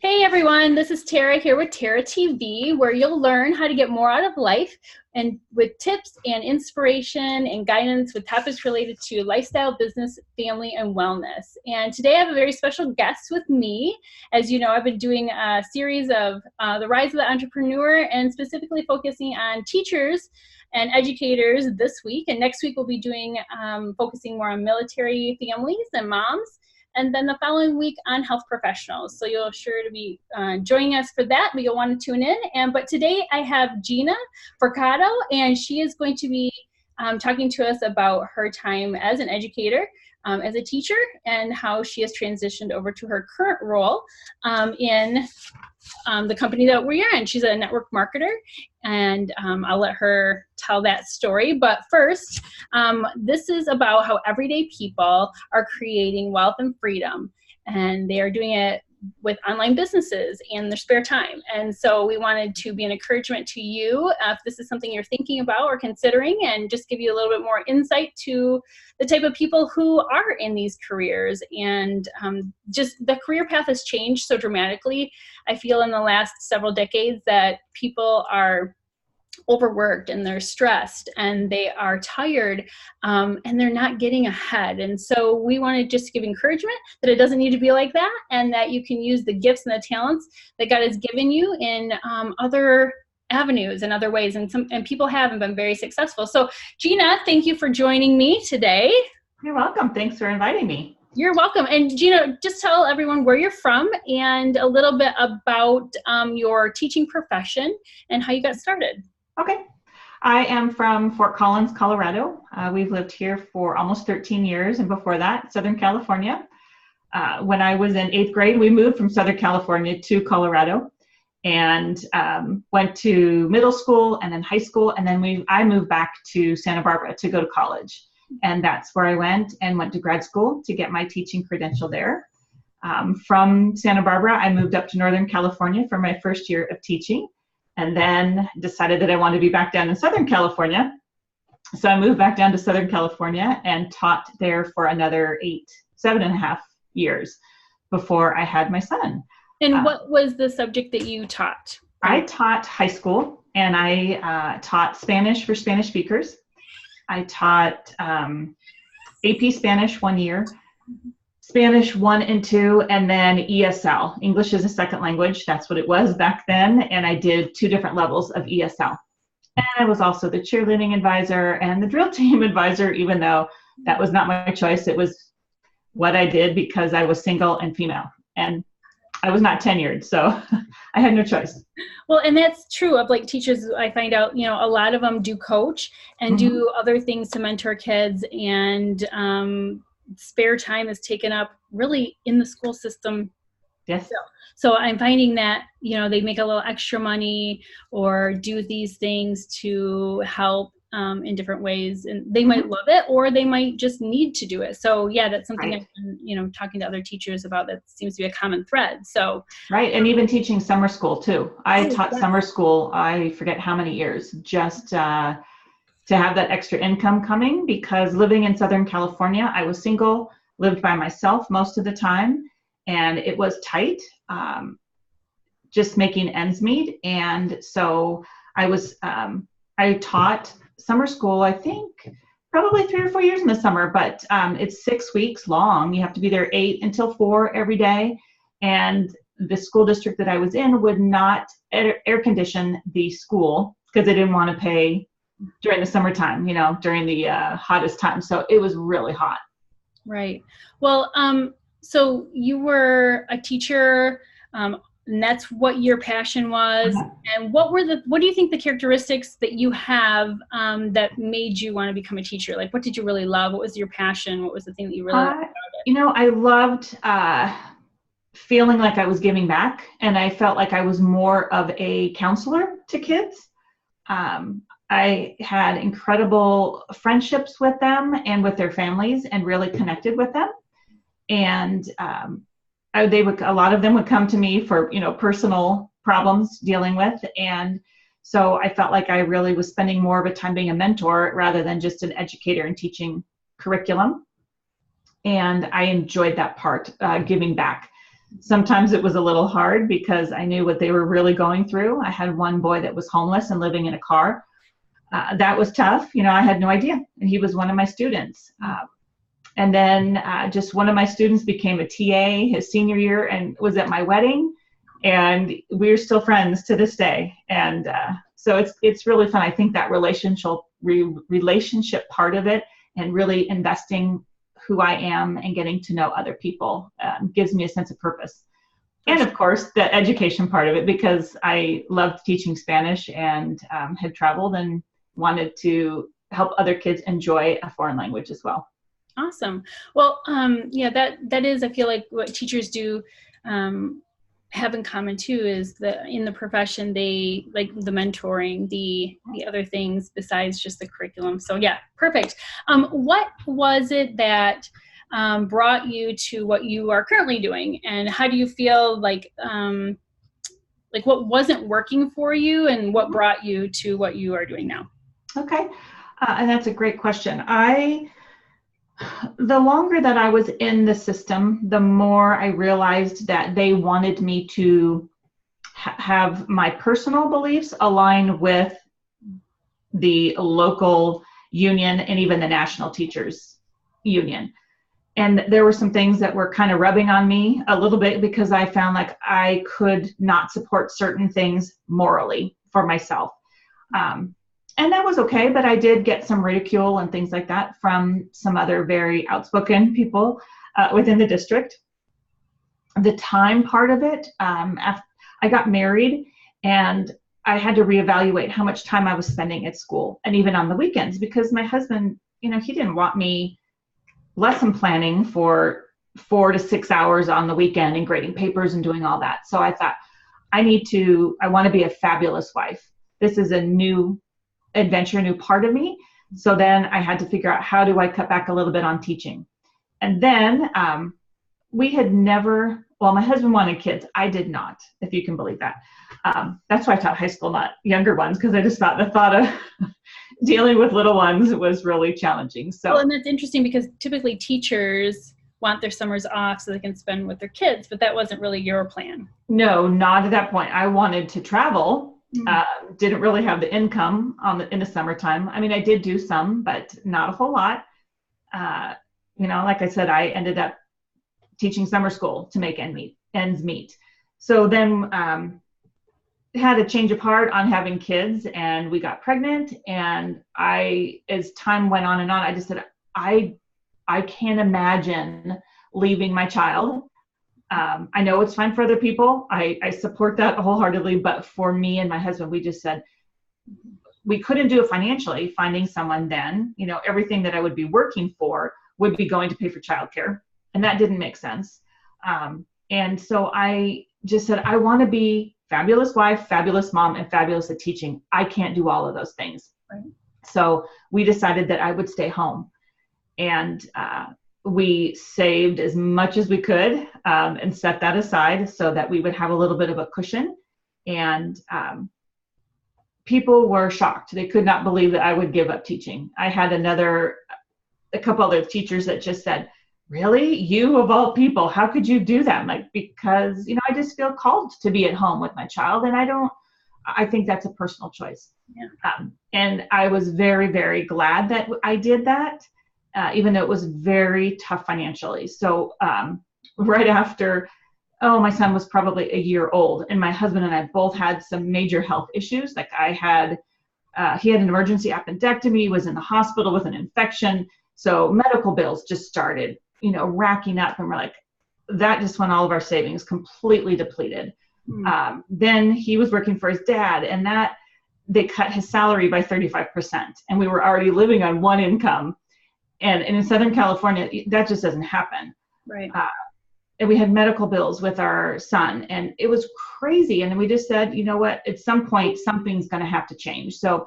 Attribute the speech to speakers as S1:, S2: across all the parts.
S1: Hey everyone, this is Tarrah here with Tarrah TV, where you'll learn how to get more out of life and with tips and inspiration and guidance with topics related to lifestyle, business, family, and wellness. And today I have a very special guest with me. As you know, I've been doing a series of The Rise of the Entrepreneur and specifically focusing on teachers and educators this week. And next week we'll be doing focusing more on military families and moms. And then the following week on health professionals. So you're sure to be joining us for that, but you'll want to tune in. But today I have Gina Forcatto, and she is going to be talking to us about her time as an educator, as a teacher, and how she has transitioned over to her current role in the company that we're in. She's a network marketer, and I'll let her tell that story. But first, this is about how everyday people are creating wealth and freedom, and they are doing it with online businesses in their spare time. And so we wanted to be an encouragement to you if this is something you're thinking about or considering, and just give you a little bit more insight to the type of people who are in these careers. And just the career path has changed so dramatically. I feel in the last several decades that people are overworked and they're stressed and they are tired and they're not getting ahead. And so we want to just give encouragement that it doesn't need to be like that, and that you can use the gifts and the talents that God has given you in other avenues and other ways. And people have and been very successful. So Gina, thank you for joining me today.
S2: You're welcome. Thanks for inviting me.
S1: You're welcome. And Gina, just tell everyone where you're from and a little bit about your teaching profession and how you got started.
S2: Okay. I am from Fort Collins, Colorado. We've lived here for almost 13 years, and before that, Southern California. When I was in 8th grade, we moved from Southern California to Colorado and went to middle school and then high school, and then I moved back to Santa Barbara to go to college. And that's where I went to grad school to get my teaching credential there. From Santa Barbara, I moved up to Northern California for my first year of teaching, and then decided that I wanted to be back down in Southern California. So I moved back down to Southern California and taught there for another 7.5 years before I had my son.
S1: And what was the subject that you taught?
S2: I taught high school, and I taught Spanish for Spanish speakers. I taught AP Spanish 1 year, Spanish 1 and 2, and then ESL, English as a second language. That's what it was back then. And I did 2 different levels of ESL. And I was also the cheerleading advisor and the drill team advisor, even though that was not my choice. It was what I did because I was single and female. And I was not tenured, so I had no choice.
S1: Well, and that's true of like teachers. I find out, a lot of them do coach and do other things to mentor kids, and spare time is taken up really in the school system.
S2: Yes.
S1: So I'm finding that, they make a little extra money or do these things to help in different ways, and they might love it or they might just need to do it. So yeah, that's something
S2: right.
S1: I've been, talking to other teachers about. That seems to be a common thread. So
S2: right. And even teaching summer school too. I taught summer school, I forget how many years, just to have that extra income coming, because living in Southern California, I was single, lived by myself most of the time, and it was tight, just making ends meet. And so I taught summer school, I think probably 3 or 4 years in the summer, but it's 6 weeks long. You have to be there 8 until 4 every day. And the school district that I was in would not air condition the school because they didn't want to pay during the summertime, during the hottest time. So it was really hot.
S1: Right. Well, so you were a teacher, and that's what your passion was. And what do you think the characteristics that you have that made you want to become a teacher? Like, what did you really love? What was your passion? What was the thing that you really loved about it?
S2: I loved feeling like I was giving back, and I felt like I was more of a counselor to kids. I had incredible friendships with them and with their families, and really connected with them. And a lot of them would come to me for personal problems dealing with, and so I felt like I really was spending more of a time being a mentor rather than just an educator and teaching curriculum. And I enjoyed that part, giving back. Sometimes it was a little hard because I knew what they were really going through. I had one boy that was homeless and living in a car. That was tough. I had no idea. And he was one of my students. And then just one of my students became a TA his senior year and was at my wedding. And we're still friends to this day. And so it's really fun. I think that relationship part of it, and really investing who I am and getting to know other people gives me a sense of purpose. And of course, the education part of it, because I loved teaching Spanish and had traveled and wanted to help other kids enjoy a foreign language as well.
S1: Awesome. Well, yeah, that is, I feel like what teachers do have in common too, is that in the profession, they like the mentoring, the other things besides just the curriculum. So yeah, perfect. What was it that brought you to what you are currently doing, and how do you feel like what wasn't working for you and what brought you to what you are doing now?
S2: Okay. And that's a great question. The longer that I was in the system, the more I realized that they wanted me to have my personal beliefs align with the local union and even the national teachers union. And there were some things that were kind of rubbing on me a little bit, because I found like I could not support certain things morally for myself. And that was okay, but I did get some ridicule and things like that from some other very outspoken people within the district. The time part of it, after I got married, and I had to reevaluate how much time I was spending at school, and even on the weekends, because my husband, he didn't want me lesson planning for 4 to 6 hours on the weekend and grading papers and doing all that. So I thought, I want to be a fabulous wife. This is a new adventure, new part of me. So then I had to figure out, how do I cut back a little bit on teaching? And then we had never, well, my husband wanted kids. I did not, if you can believe that. That's why I taught high school, not younger ones, because I just thought the thought of dealing with little ones was really challenging. So,
S1: well, and that's interesting, because typically teachers want their summers off so they can spend with their kids, but that wasn't really your plan.
S2: No, not at that point. I wanted to travel. Didn't really have the income in the summertime. I mean, I did do some, but not a whole lot. Like I said, I ended up teaching summer school to make ends meet. So then had a change of heart on having kids, and we got pregnant. And as time went on and on, I just said, I can't imagine leaving my child. I know it's fine for other people. I support that wholeheartedly. But for me and my husband, we just said we couldn't do it financially. Finding someone then, everything that I would be working for would be going to pay for childcare. And that didn't make sense. And so I just said, I want to be fabulous wife, fabulous mom, and fabulous at teaching. I can't do all of those things. Right. So we decided that I would stay home. And we saved as much as we could and set that aside so that we would have a little bit of a cushion. And people were shocked. They could not believe that I would give up teaching. I had a couple other teachers that just said, really? You of all people, how could you do that? Like, because, I just feel called to be at home with my child. And I think that's a personal choice. Yeah. And I was very, very glad that I did that. Even though it was very tough financially. So right after, my son was probably a year old, and my husband and I both had some major health issues. Like he had an emergency appendectomy, was in the hospital with an infection. So medical bills just started, racking up, and we're like, that just went all of our savings completely depleted. Then he was working for his dad, and they cut his salary by 35%. And we were already living on one income. And in Southern California, that just doesn't happen. Right. And we had medical bills with our son, and it was crazy. And we just said, you know what, at some point, something's going to have to change. So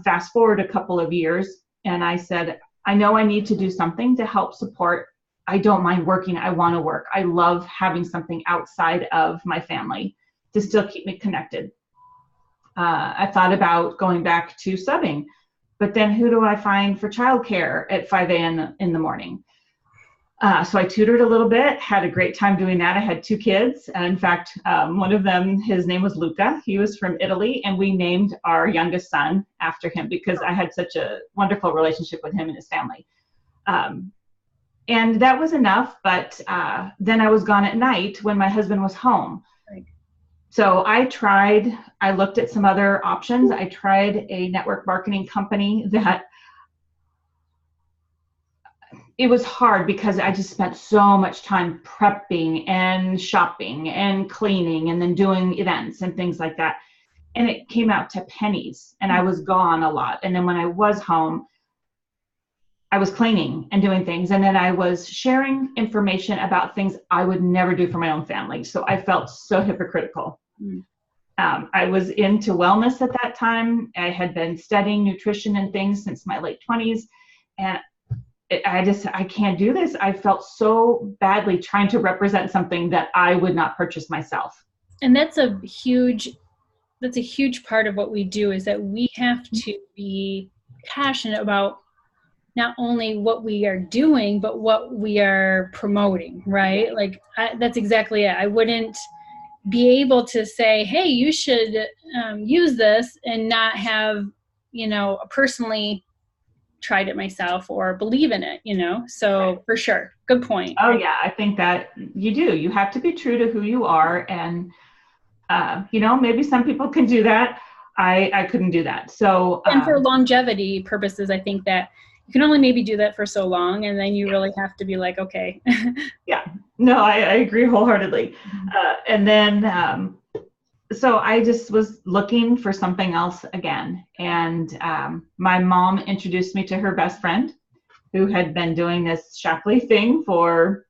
S2: fast forward a couple of years, and I said, I know I need to do something to help support. I don't mind working. I want to work. I love having something outside of my family to still keep me connected. I thought about going back to subbing. But then who do I find for childcare at 5 a.m. in the morning? So I tutored a little bit, had a great time doing that. I had 2 kids. In fact, one of them, his name was Luca. He was from Italy, and we named our youngest son after him because I had such a wonderful relationship with him and his family. And that was enough, but then I was gone at night when my husband was home.
S1: Right.
S2: So I looked at some other options. I tried a network marketing company that it was hard because I just spent so much time prepping and shopping and cleaning and then doing events and things like that. And it came out to pennies, and I was gone a lot. And then when I was home, I was cleaning and doing things. And then I was sharing information about things I would never do for my own family. So I felt so hypocritical. I was into wellness at that time. I had been studying nutrition and things since my late 20s. And I can't do this. I felt so badly trying to represent something that I would not purchase myself.
S1: And that's a huge part of what we do, is that we have to be passionate about not only what we are doing, but what we are promoting, right? Like that's exactly it. I wouldn't be able to say, hey, you should use this and not have, personally tried it myself or believe in it, so for sure. Good point.
S2: Oh yeah, I think that you have to be true to who you are. And maybe some people can do that. I couldn't do that. So
S1: and for longevity purposes, I think that you can only maybe do that for so long, and then you really have to be like, okay.
S2: Yeah, no, I agree wholeheartedly. And then so I just was looking for something else again. And my mom introduced me to her best friend, who had been doing this Shaklee thing for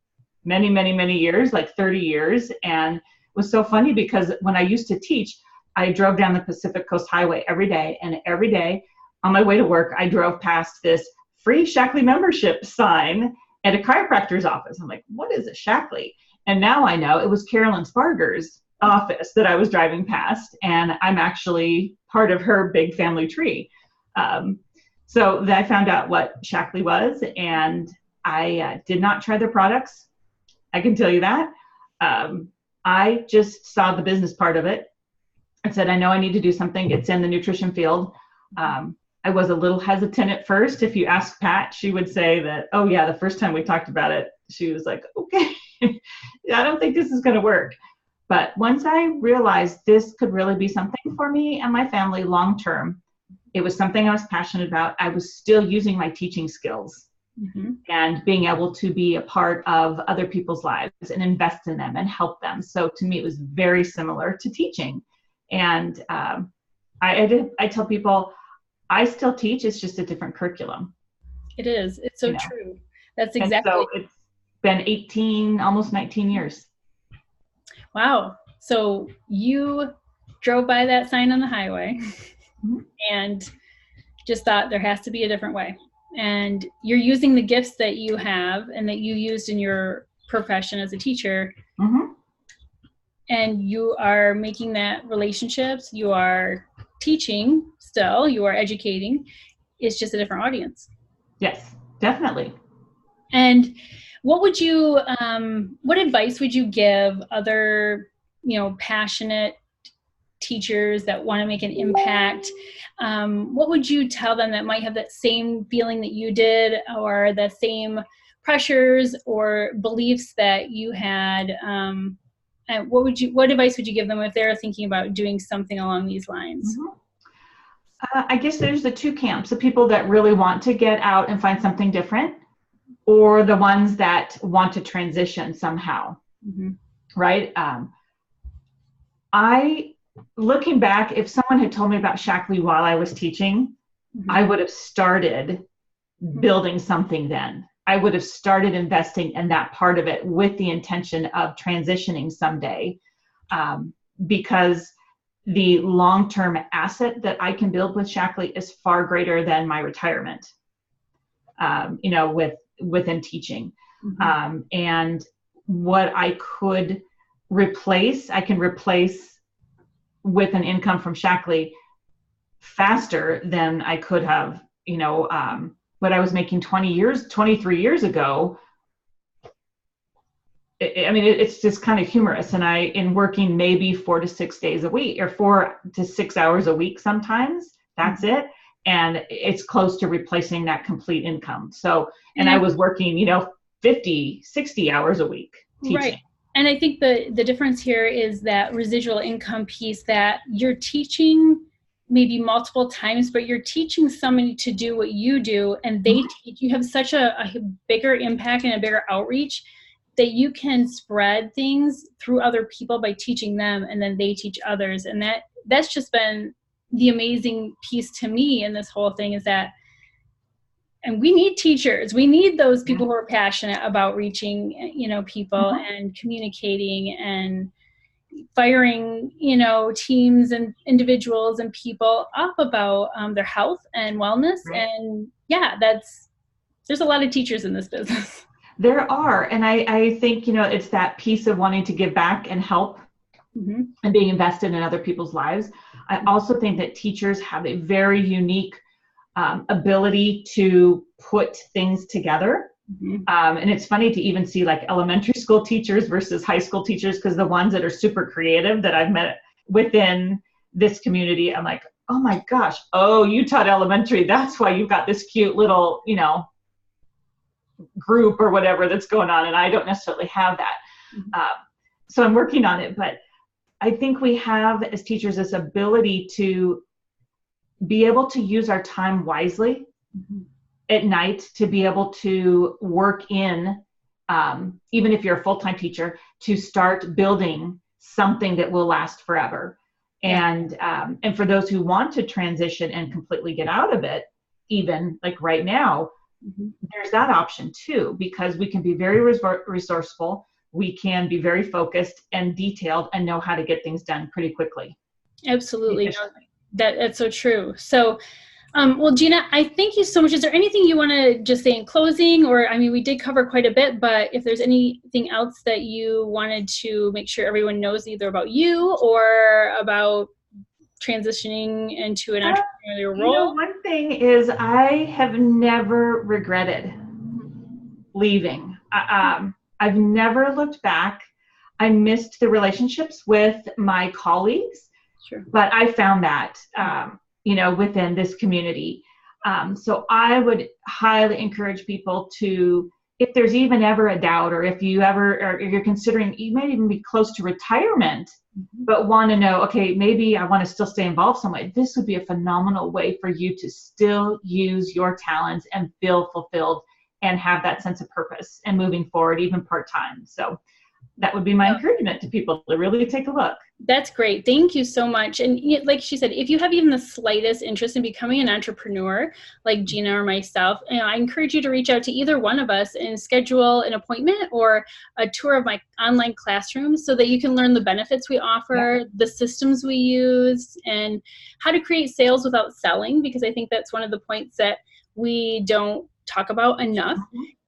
S2: many, many, many years, like 30 years. And it was so funny because when I used to teach, I drove down the Pacific Coast Highway every day. And every day on my way to work, I drove past this free Shaklee membership sign at a chiropractor's office. I'm like, what is a Shaklee? And now I know it was Carolyn Sparger's office that I was driving past, and I'm actually part of her big family tree. So I found out what Shaklee was, and I did not try their products. I can tell you that. I just saw the business part of it. I said, I know I need to do something. It's in the nutrition field. I was a little hesitant at first. If you ask Pat, she would say that, oh yeah, the first time we talked about it, she was like, okay, I don't think this is going to work. But once I realized this could really be something for me and my family long term, it was something I was passionate about. I was still using my teaching skills and being able to be a part of other people's lives and invest in them and help them. So to me, it was very similar to teaching. And I tell people, I still teach. It's just a different curriculum.
S1: It is. It's so true. That's exactly.
S2: And so it's been 18, almost 19 years.
S1: Wow. So you drove by that sign on the highway and just thought there has to be a different way. And you're using the gifts that you have and that you used in your profession as a teacher. And you are making that relationships. You are teaching still. You are educating. It's just a different audience.
S2: Yes, definitely.
S1: And what would you, what advice would you give other, passionate teachers that want to make an impact? What would you tell them that might have that same feeling that you did, or the same pressures or beliefs that you had? And what advice would you give them if they're thinking about doing something along these lines?
S2: I guess there's the 2 camps, the people that really want to get out and find something different, or the ones that want to transition somehow, right? Looking back, if someone had told me about Shaklee while I was teaching, I would have started building something then. I would have started investing in that part of it with the intention of transitioning someday, because the long-term asset that I can build with Shaklee is far greater than my retirement, within teaching. And what I could replace, I can replace with an income from Shaklee faster than I could have, what I was making 23 years ago. it's just kind of humorous. And in working maybe 4 to 6 days a week, or 4 to 6 hours a week sometimes, that's it. And it's close to replacing that complete income. So, and I was working, 50, 60 hours a week teaching.
S1: Right. And I think the difference here is that residual income piece, that you're teaching maybe multiple times, but you're teaching somebody to do what you do, and they teach, you have such a bigger impact and a bigger outreach that you can spread things through other people by teaching them, and then they teach others. And that's just been the amazing piece to me in this whole thing, is that, and we need teachers. We need those people who are passionate about reaching, people and communicating and firing, teams and individuals and people up about their health and wellness.
S2: Right.
S1: And there's a lot of teachers in this business.
S2: There are. And I think, it's that piece of wanting to give back and help and being invested in other people's lives. I also think that teachers have a very unique ability to put things together. And it's funny to even see like elementary school teachers versus high school teachers, because the ones that are super creative that I've met within this community, I'm like, oh my gosh, you taught elementary. That's why you've got this cute little, group or whatever that's going on. And I don't necessarily have that. So I'm working on it. But I think we have, as teachers, this ability to be able to use our time wisely at night, to be able to work in, even if you're a full-time teacher, to start building something that will last forever. And for those who want to transition and completely get out of it, even like right now, there's that option too, because we can be very resourceful. We can be very focused and detailed and know how to get things done pretty quickly.
S1: Absolutely. That's so true. So, well, Gina, I thank you so much. Is there anything you want to just say in closing? Or, we did cover quite a bit, but if there's anything else that you wanted to make sure everyone knows, either about you or about transitioning into an entrepreneurial role?
S2: One thing is, I have never regretted leaving. I've never looked back. I missed the relationships with my colleagues, but I found that, within this community. So I would highly encourage people to, if there's even ever a doubt, or if you're considering, you might even be close to retirement, but want to know, okay, maybe I want to still stay involved some way. This would be a phenomenal way for you to still use your talents and feel fulfilled and have that sense of purpose and moving forward, even part-time. So that would be my encouragement to people, to really take a look.
S1: That's great. Thank you so much. And like she said, if you have even the slightest interest in becoming an entrepreneur, like Gina or myself, I encourage you to reach out to either one of us and schedule an appointment or a tour of my online classroom, so that you can learn the benefits we offer, the systems we use, and how to create sales without selling, because I think that's one of the points that we don't talk about enough,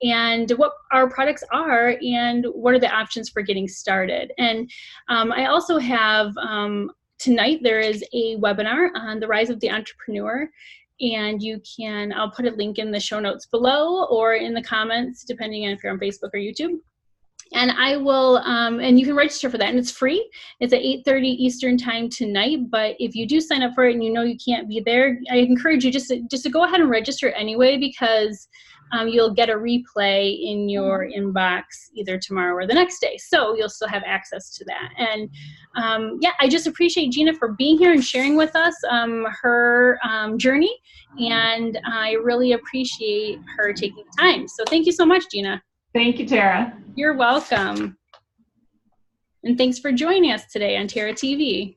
S1: and what our products are and what are the options for getting started. And I also have, tonight there is a webinar on the rise of the entrepreneur, and I'll put a link in the show notes below or in the comments, depending on if you're on Facebook or YouTube. And I will, and you can register for that, and it's free. It's at 8:30 Eastern time tonight. But if you do sign up for it and you can't be there, I encourage you just to go ahead and register anyway, because you'll get a replay in your inbox either tomorrow or the next day. So you'll still have access to that. And I just appreciate Gina for being here and sharing with us her journey. And I really appreciate her taking the time. So thank you so much, Gina.
S2: Thank you, Tarrah.
S1: You're welcome. And thanks for joining us today on Tarrah TV.